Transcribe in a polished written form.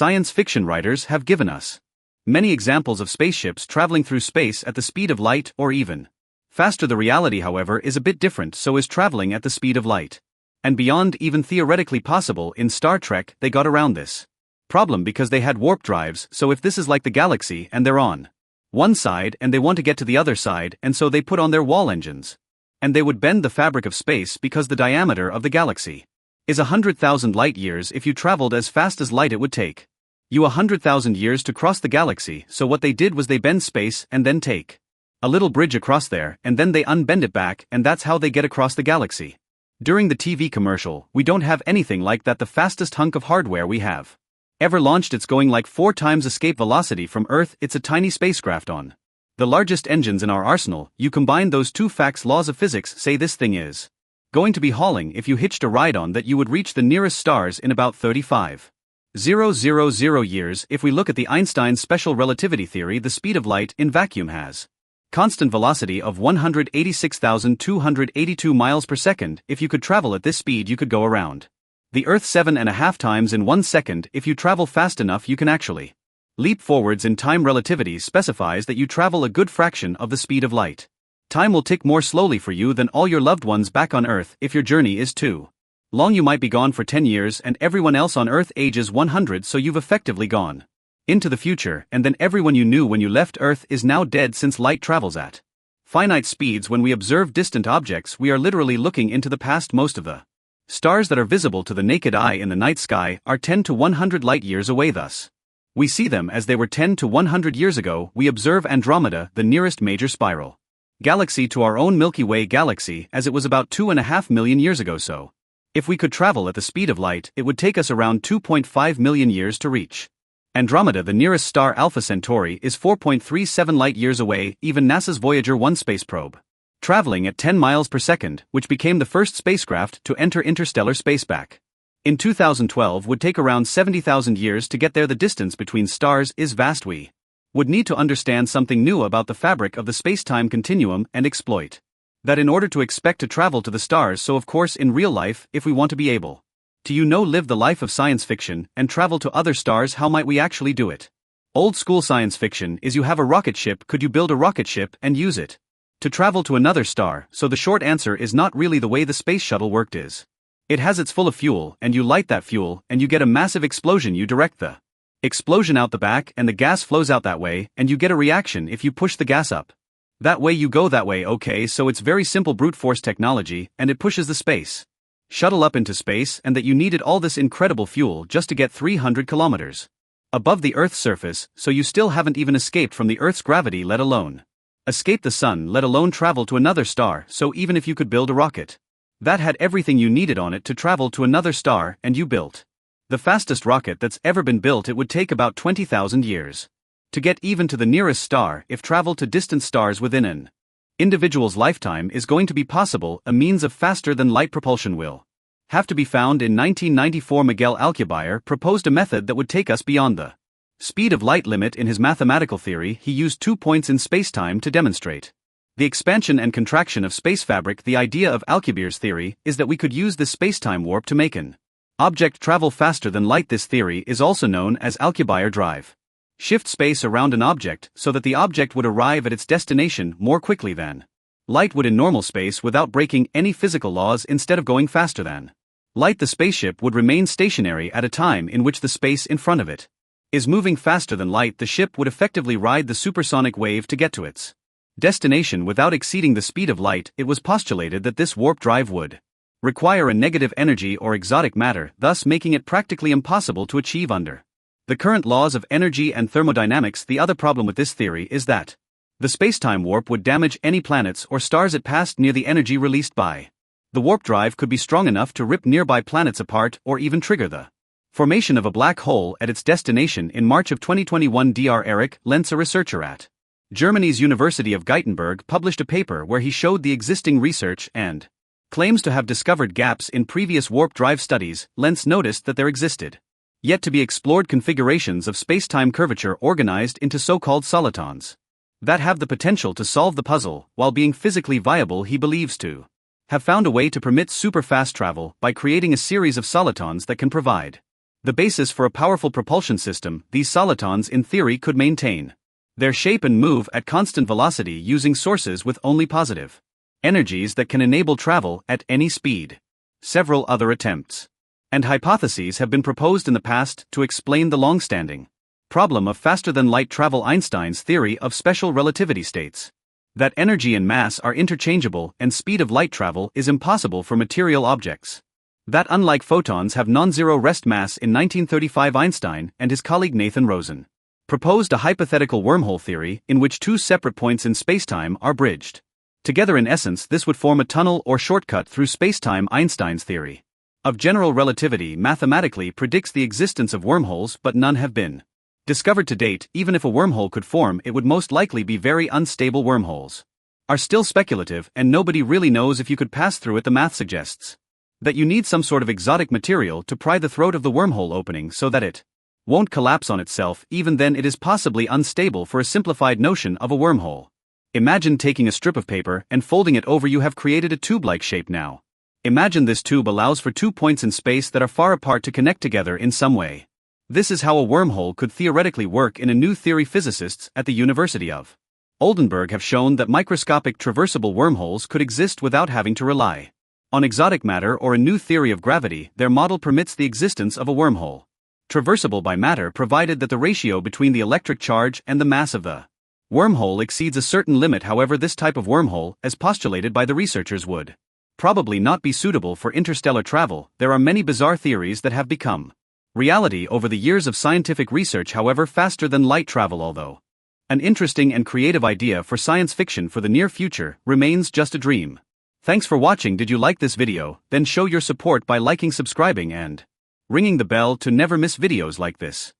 science fiction writers have given us. Many examples of spaceships traveling through space at the speed of light or even faster. The reality, however, is a bit different. So is traveling at the speed of light and beyond even theoretically possible. In Star Trek, they got around this problem because they had warp drives. So if this is like the galaxy and they're on one side and they want to get to the other side, and so they put on their wall engines. And they would bend the fabric of space because the diameter of the galaxy is 100,000 light years. If you traveled as fast as light, it would take you 100,000 years to cross the galaxy. So what they did was they bend space and then take a little bridge across there, and then they unbend it back, and that's how they get across the galaxy. During the TV commercial, we don't have anything like that. The fastest hunk of hardware we have ever launched, it's going like 4 times escape velocity from Earth. It's a tiny spacecraft on the largest engines in our arsenal. You combine those two facts, laws of physics say this thing is going to be hauling. If you hitched a ride on that, you would reach the nearest stars in about 35,000 years. If we look at the Einstein's special relativity theory, the speed of light in vacuum has constant velocity of 186,282 miles per second. If you could travel at this speed, you could go around the Earth 7.5 times in 1 second. If you travel fast enough, you can actually leap forwards in time. Relativity specifies that you travel a good fraction of the speed of light. Time will tick more slowly for you than all your loved ones back on Earth. If your journey is too long, you might be gone for 10 years, and everyone else on Earth ages 100, so you've effectively gone into the future, and then everyone you knew when you left Earth is now dead. Since light travels at finite speeds, when we observe distant objects, we are literally looking into the past. Most of the stars that are visible to the naked eye in the night sky are 10 to 100 light years away. Thus, we see them as they were 10 to 100 years ago. We observe Andromeda, the nearest major spiral galaxy to our own Milky Way galaxy, as it was about 2.5 million years ago. So, if we could travel at the speed of light, it would take us around 2.5 million years to reach Andromeda. The nearest star, Alpha Centauri, is 4.37 light years away. Even NASA's Voyager 1 space probe, traveling at 10 miles per second, which became the first spacecraft to enter interstellar space back in 2012, would take around 70,000 years to get there. The distance between stars is vast. We would need to understand something new about the fabric of the space-time continuum and exploit that in order to expect to travel to the stars. So of course, in real life, if we want to be able to live the life of science fiction and travel to other stars, how might we actually do it? Old school science fiction is you have a rocket ship. Could you build a rocket ship and use it to travel to another star? So the short answer is not really the way the space shuttle worked. Is it has its full of fuel, and you light that fuel, and you get a massive explosion. You direct the explosion out the back, and the gas flows out that way, and you get a reaction if you push the gas up that way. You go that way. Okay, so it's very simple brute force technology, and it pushes the space shuttle up into space, and that you needed all this incredible fuel just to get 300 kilometers above the Earth's surface. So you still haven't even escaped from the Earth's gravity, let alone escape the sun, let alone travel to another star. So even if you could build a rocket that had everything you needed on it to travel to another star, and you built the fastest rocket that's ever been built, it would take about 20,000 years to get even to the nearest star. If travel to distant stars within an individual's lifetime is going to be possible, a means of faster than light propulsion will have to be found. In 1994, Miguel Alcubierre proposed a method that would take us beyond the speed of light limit. In his mathematical theory, he used 2 points in spacetime to demonstrate the expansion and contraction of space fabric. The idea of Alcubierre's theory is that we could use this spacetime warp to make an object travel faster than light. This theory is also known as Alcubierre drive. Shift space around an object so that the object would arrive at its destination more quickly than light would in normal space without breaking any physical laws. Instead of going faster than light, the spaceship would remain stationary at a time in which the space in front of it is moving faster than light. The ship would effectively ride the supersonic wave to get to its destination without exceeding the speed of light. It was postulated that this warp drive would require a negative energy or exotic matter, thus making it practically impossible to achieve under the current laws of energy and thermodynamics. The other problem with this theory is that the spacetime warp would damage any planets or stars it passed near. The energy released by the warp drive could be strong enough to rip nearby planets apart or even trigger the formation of a black hole at its destination. In March of 2021, Dr. Erich Lenz, a researcher at Germany's University of Gothenburg, published a paper where he showed the existing research and claims to have discovered gaps in previous warp drive studies. Lenz noticed that there existed yet to be explored configurations of spacetime curvature organized into so-called solitons that have the potential to solve the puzzle while being physically viable. He believes to have found a way to permit super-fast travel by creating a series of solitons that can provide The basis for a powerful propulsion system, these solitons in theory could maintain their shape and move at constant velocity using sources with only positive energies that can enable travel at any speed. Several other attempts and hypotheses have been proposed in the past to explain the long-standing problem of faster-than-light travel. Einstein's theory of special relativity states that energy and mass are interchangeable and speed of light travel is impossible for material objects. That unlike photons have non-zero rest mass. In 1935, Einstein and his colleague Nathan Rosen proposed a hypothetical wormhole theory in which two separate points in spacetime are bridged together. In essence, this would form a tunnel or shortcut through spacetime. Einstein's theory of general relativity mathematically predicts the existence of wormholes, but none have been discovered to date. Even if a wormhole could form, it would most likely be very unstable. Wormholes are still speculative, and nobody really knows if you could pass through it. The math suggests that you need some sort of exotic material to pry the throat of the wormhole opening so that it won't collapse on itself. Even then, it is possibly unstable for a simplified notion of a wormhole. Imagine taking a strip of paper and folding it over. You have created a tube-like shape now. Imagine this tube allows for 2 points in space that are far apart to connect together in some way. This is how a wormhole could theoretically work in a new theory. Physicists at the University of Oldenburg have shown that microscopic traversable wormholes could exist without having to rely on exotic matter or a new theory of gravity. Their model permits the existence of a wormhole traversable by matter provided that the ratio between the electric charge and the mass of the wormhole exceeds a certain limit. However, this type of wormhole, as postulated by the researchers, would probably not be suitable for interstellar travel. There are many bizarre theories that have become reality over the years of scientific research. However, faster than light travel, although an interesting and creative idea for science fiction for the near future, remains just a dream. Thanks for watching. Did you like this video? Then show your support by liking, subscribing, and ringing the bell to never miss videos like this.